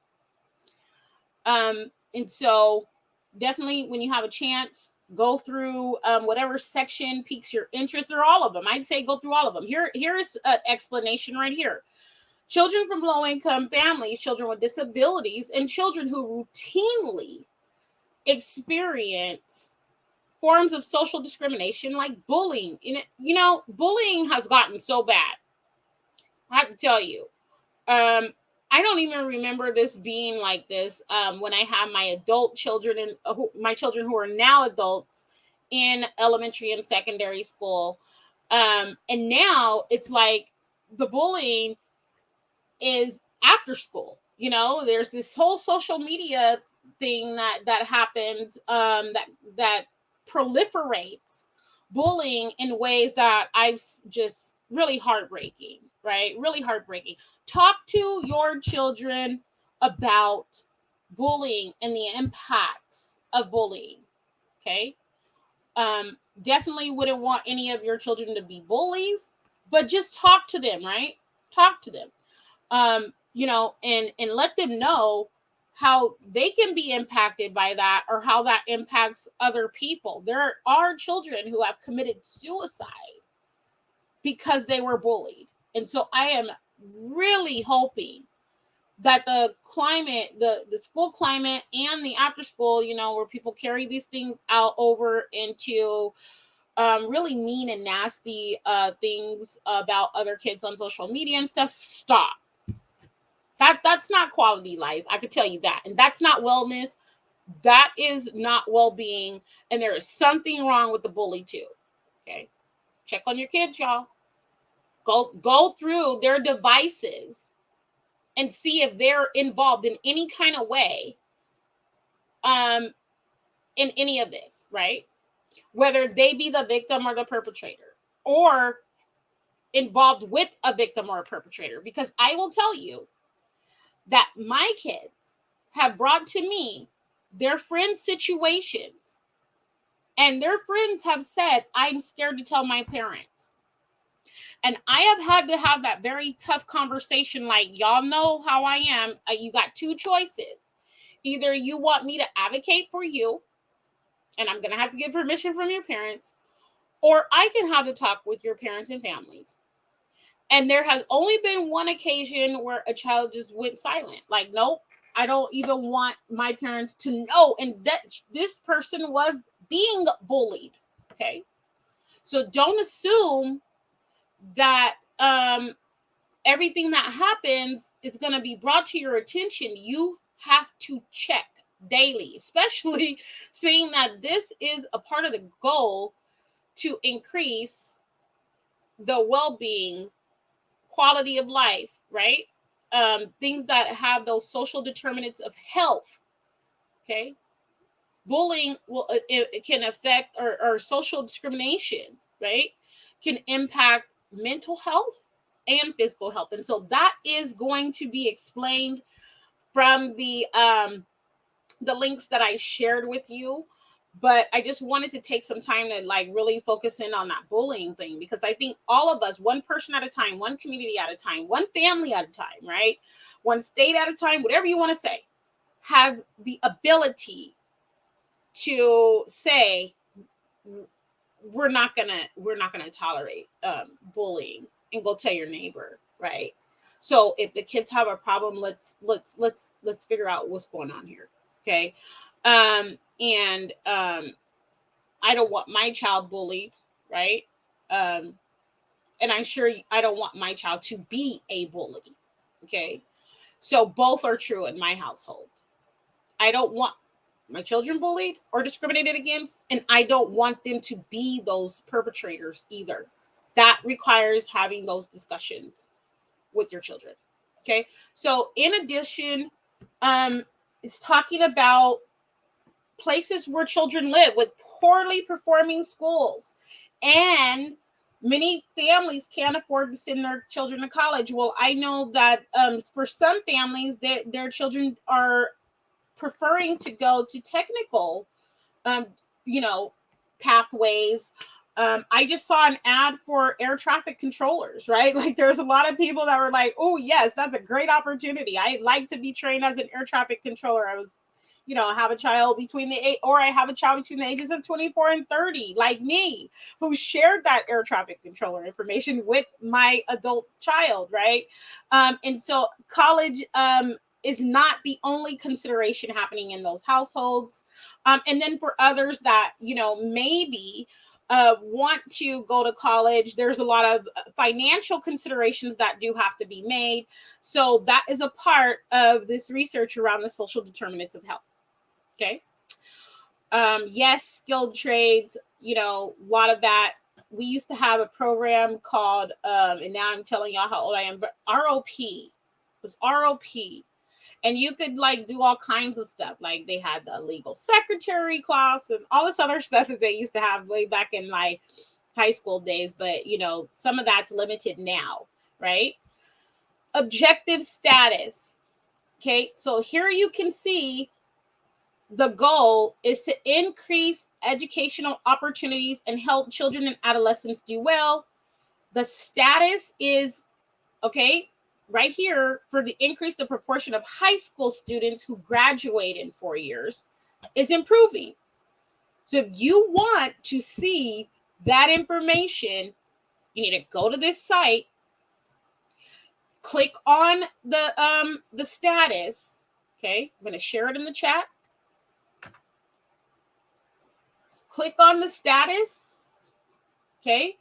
And so definitely when you have a chance, go through whatever section piques your interest. They're all of them. I'd say go through all of them. Here's an explanation right here. Children from low-income families, children with disabilities, and children who routinely experience forms of social discrimination like bullying. Bullying has gotten so bad. I have to tell you. I don't even remember this being like this when I have my adult children and my children who are now adults in elementary and secondary school. And now it's like the bullying is after school. There's this whole social media thing that happens that proliferates bullying in ways that I've just really heartbreaking, right? Really heartbreaking. Talk to your children about bullying and the impacts of bullying. Okay. Definitely wouldn't want any of your children to be bullies, but just talk to them, right? Talk to them. And let them know how they can be impacted by that, or how that impacts other people. There are children who have committed suicide because they were bullied. And so I am really hoping that the climate, the school climate and the after school, where people carry these things out over into really mean and nasty things about other kids on social media and stuff, stop. That's not quality life. I could tell you that. And that's not wellness. That is not well-being. And there is something wrong with the bully too. Okay. Check on your kids, y'all. Go through their devices and see if they're involved in any kind of way in any of this, right? Whether they be the victim or the perpetrator, or involved with a victim or a perpetrator. Because I will tell you that my kids have brought to me their friends' situations, and their friends have said, I'm scared to tell my parents. And I have had to have that very tough conversation. Like, y'all know how I am. You got two choices. Either you want me to advocate for you, and I'm going to have to get permission from your parents, or I can have a talk with your parents and families. And there has only been one occasion where a child just went silent. Like, nope, I don't even want my parents to know. And that this person was being bullied. Okay. So don't assume that everything that happens is going to be brought to your attention. You have to check daily, especially seeing that this is a part of the goal to increase the well-being, quality of life, right? Things that have those social determinants of health. Okay. Bullying it can affect, or social discrimination, right, can impact mental health and physical health. And so that is going to be explained from the links that I shared with you. But I just wanted to take some time to like really focus in on that bullying thing, because I think all of us, one person at a time, one community at a time, one family at a time, right, one state at a time, whatever you want to say, have the ability to say, we're not gonna tolerate bullying, and go tell your neighbor, right? So if the kids have a problem, let's figure out what's going on here. Okay. And I don't want my child bullied, right? And I'm sure I don't want my child to be a bully. Okay. So both are true in my household. I don't want my children bullied or discriminated against, and I don't want them to be those perpetrators either. That requires having those discussions with your children. Okay. So in addition, it's talking about places where children live with poorly performing schools, and many families can't afford to send their children to college. Well, I know that for some families, their children are preferring to go to technical, um, pathways. I just saw an ad for air traffic controllers, right? Like, there's a lot of people that were like, oh, yes, that's a great opportunity. I'd like to be trained as an air traffic controller. I was, have a child I have a child between the ages of 24 and 30, like me, who shared that air traffic controller information with my adult child, right? And so college, is not the only consideration happening in those households. And then for others that, maybe want to go to college, there's a lot of financial considerations that do have to be made. So that is a part of this research around the social determinants of health. Okay. Yes, skilled trades, a lot of that. We used to have a program called, and now I'm telling y'all how old I am, but ROP. It was ROP. And you could like do all kinds of stuff. Like, they had the legal secretary class and all this other stuff that they used to have way back in like high school days. But, some of that's limited now, right? Objective status. Okay. So here you can see the goal is to increase educational opportunities and help children and adolescents do well. The status is, okay, right here, for the increase the proportion of high school students who graduate in 4 years is improving. So if you want to see that information, you need to go to this site, click on the status. Okay, I'm going to share it in the chat. Click on the status, okay,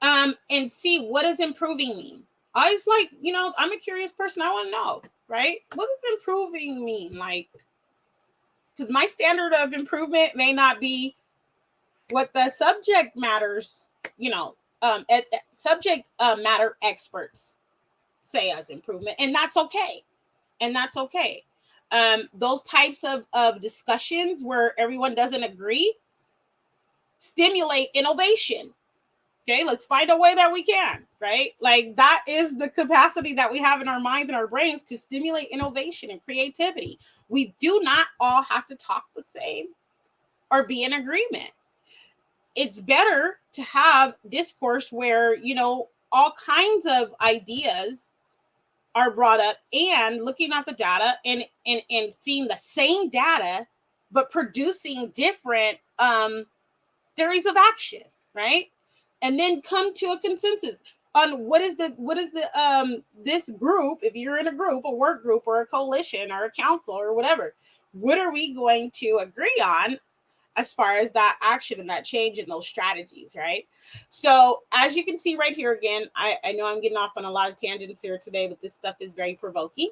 and see what does improving mean. I was like, I'm a curious person. I want to know, right? What does improving mean? Like, because my standard of improvement may not be what the subject matters, subject matter experts say as improvement, and that's okay. Those types of discussions where everyone doesn't agree stimulate innovation. Okay, let's find a way that we can, right? Like, that is the capacity that we have in our minds and our brains to stimulate innovation and creativity. We do not all have to talk the same or be in agreement. It's better to have discourse where, all kinds of ideas are brought up, and looking at the data and seeing the same data, but producing different theories of action, right? And then come to a consensus on what is the this group, if you're in a group, a work group or a coalition or a council or whatever, what are we going to agree on as far as that action and that change and those strategies, right? So as you can see right here again, I know I'm getting off on a lot of tangents here today, but this stuff is very provoking.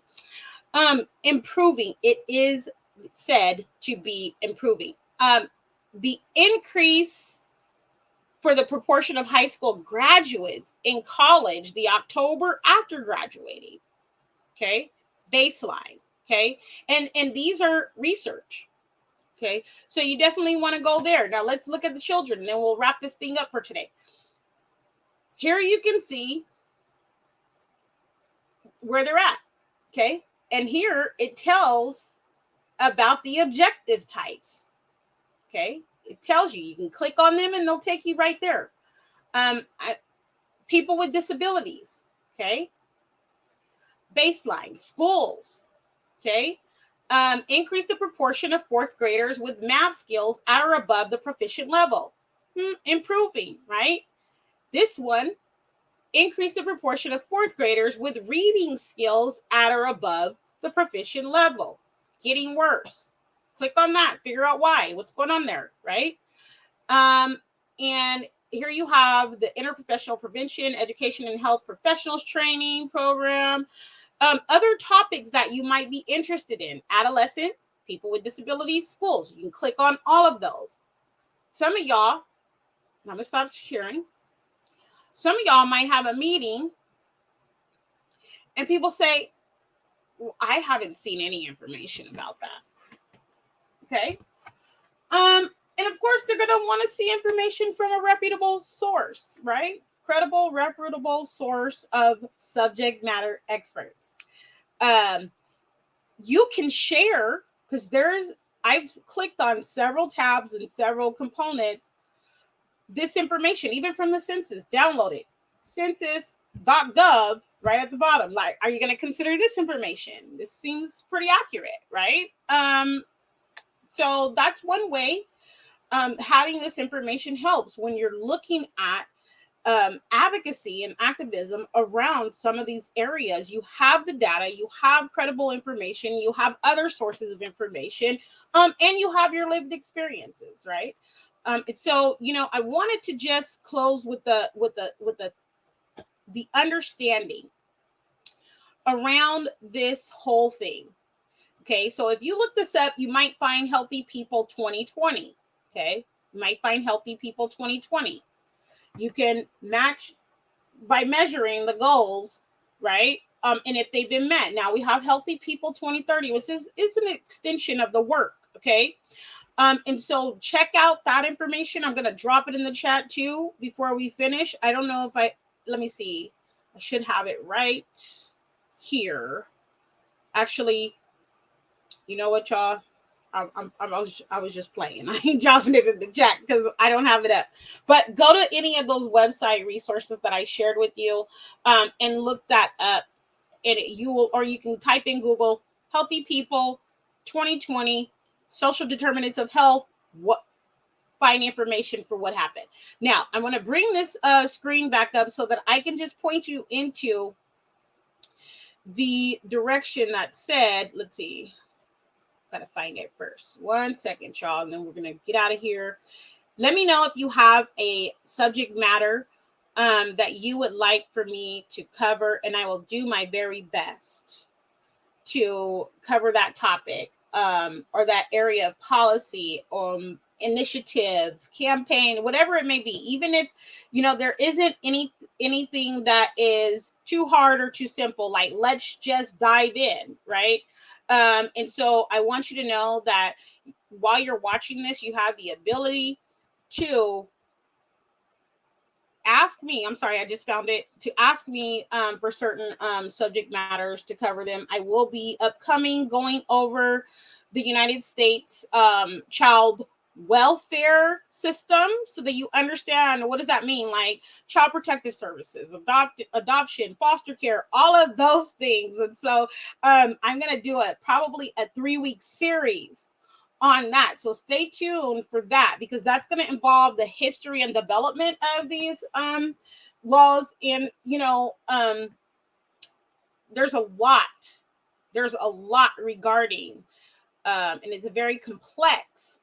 Improving, it is said to be improving. The increase for the proportion of high school graduates in college, the October after graduating, okay, baseline, okay, and these are research, okay, so you definitely want to go there. Now let's look at the children, and then we'll wrap this thing up for today. Here you can see where they're at, okay, and here it tells about the objective types, okay, it tells you can click on them and they'll take you right there. People with disabilities, okay, baseline, schools, okay, increase the proportion of fourth graders with math skills at or above the proficient level. Improving, right? This one, increase the proportion of fourth graders with reading skills at or above the proficient level. Getting worse. Click on that, figure out why, what's going on there, right? And here you have the interprofessional prevention, education and health professionals training program. Other topics that you might be interested in: adolescents, people with disabilities, schools. You can click on all of those. Some of y'all, I'm gonna stop sharing. Some of y'all might have a meeting and people say, well, I haven't seen any information about that. Okay. And of course, they're going to want to see information from a reputable source, right? Credible, reputable source of subject matter experts. You can share, because I've clicked on several tabs and several components, this information, even from the census, download it. Census.gov, right at the bottom. Like, are you going to consider this information? This seems pretty accurate, right? So that's one way. Having this information helps when you're looking at advocacy and activism around some of these areas. You have the data, you have credible information, you have other sources of information, and you have your lived experiences, right? So I wanted to just close with the understanding around this whole thing. Okay, so if you look this up, you might find Healthy People 2020. Okay, you might find Healthy People 2020. You can match by measuring the goals, right? And if they've been met. Now we have Healthy People 2030, which is an extension of the work. Okay, and so check out that information. I'm gonna drop it in the chat too before we finish. I don't know if let me see. I should have it right here. Actually, you know what, y'all? I was just playing. I ain't dropping it in the chat because I don't have it up. But go to any of those website resources that I shared with you, and look that up. And you will, or you can type in Google "Healthy People 2020 Social Determinants of Health." What Find information for what happened. Now I'm going to bring this screen back up so that I can just point you into the direction that said. Let's see. Gotta find it first. 1 second, y'all, and then we're gonna get out of here. Let me know if you have a subject matter that you would like for me to cover, and I will do my very best to cover that topic, or that area of policy, initiative, campaign, whatever it may be. Even if there isn't anything that is too hard or too simple, like let's just dive in, right? And so I want you to know that while you're watching this, you have the ability to ask me. I'm sorry, I just found it. To ask me for certain subject matters to cover them. I will be upcoming going over the United States child welfare system so that you understand what does that mean, like child protective services, adoption, foster care, all of those things. And so I'm going to do probably a 3-week series on that. So stay tuned for that, because that's going to involve the history and development of these laws. And there's a lot regarding and it's a very complex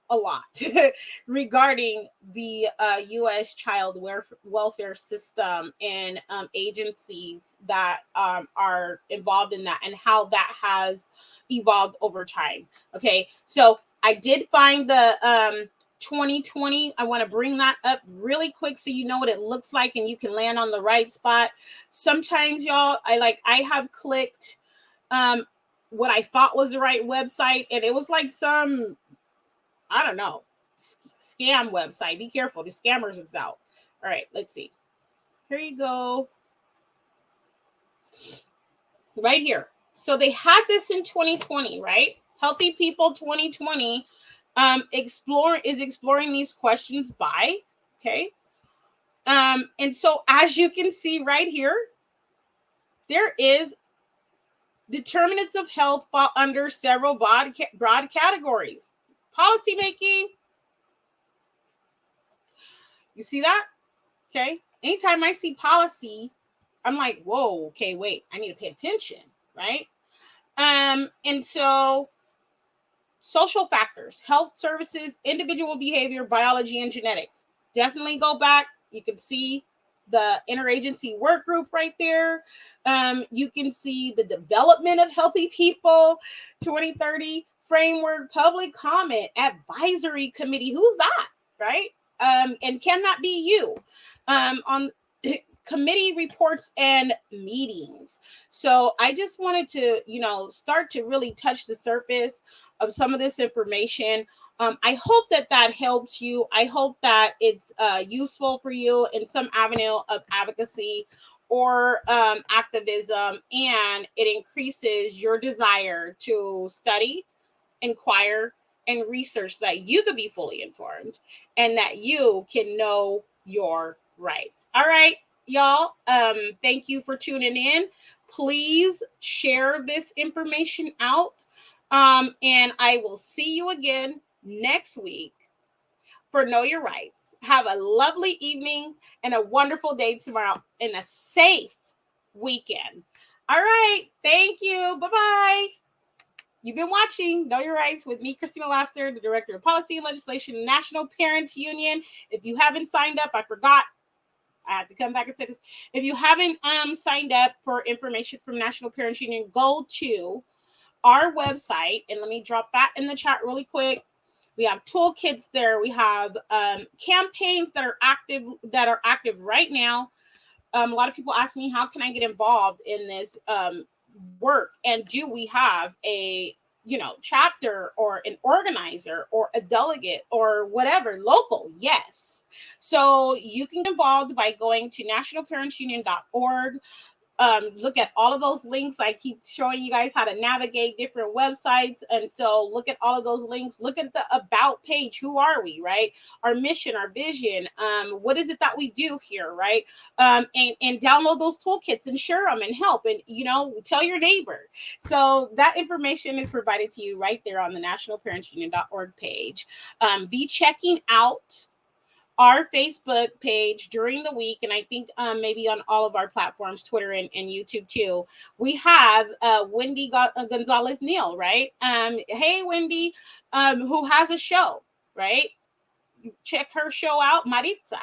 regarding the U.S. child welfare system and agencies that are involved in that, and how that has evolved over time. Okay, so I did find the 2020. I want to bring that up really quick so you know what it looks like and you can land on the right spot. Sometimes, y'all, I have clicked what I thought was the right website, and it was like some, I don't know, scam website. Be careful, the scammers is out. All right, let's see. Here you go. Right here. So they had this in 2020, right? Healthy People 2020 exploring these questions by, okay. And so as you can see right here, there is determinants of health fall under several broad categories. Policy making. You see that? Okay. Anytime I see policy, I'm like, whoa, okay, wait, I need to pay attention, right? And so social factors, health services, individual behavior, biology, and genetics. Definitely go back. You can see the interagency work group right there. You can see the development of healthy people 2030 framework, public comment, advisory committee. Who's that, right? And can that be you? On committee reports and meetings. So I just wanted to, start to really touch the surface of some of this information. I hope that helps you. I hope that it's useful for you in some avenue of advocacy or activism, and it increases your desire to study, inquire, and research so that you could be fully informed and that you can know your rights. All right, y'all. Thank you for tuning in. Please share this information out. And I will see you again next week for Know Your Rights. Have a lovely evening and a wonderful day tomorrow and a safe weekend. All right. Thank you. Bye-bye. You've been watching Know Your Rights with me, Christina Laster, the Director of Policy and Legislation, National Parents Union. If you haven't signed up, I forgot. I have to come back and say this. If you haven't signed up for information from National Parents Union, go to our website, and let me drop that in the chat really quick. We have toolkits there. We have campaigns that are active right now. A lot of people ask me, how can I get involved in this work? And do we have a chapter or an organizer or a delegate or whatever local? Yes. So you can get involved by going to nationalparentsunion.org. Look at all of those links. I keep showing you guys how to navigate different websites. And so look at all of those links. Look at the about page. Who are we, right? Our mission, our vision. What is it that we do here, right? And download those toolkits and share them and help. And, tell your neighbor. So that information is provided to you right there on the nationalparentsunion.org page. Be checking out our Facebook page during the week, and I think maybe on all of our platforms, Twitter and YouTube too. We have Wendy Gonzalez Neal, right? Hey, Wendy, who has a show, right? Check her show out, Maritza,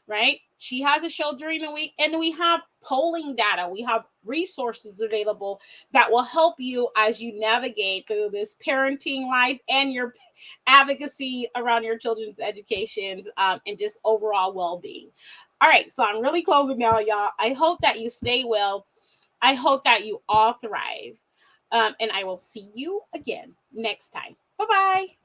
right? She has a show during the week, and we have polling data. We have resources available that will help you as you navigate through this parenting life and your advocacy around your children's education and just overall well-being. All right, so I'm really closing now, y'all. I hope that you stay well. I hope that you all thrive. And I will see you again next time. Bye-bye.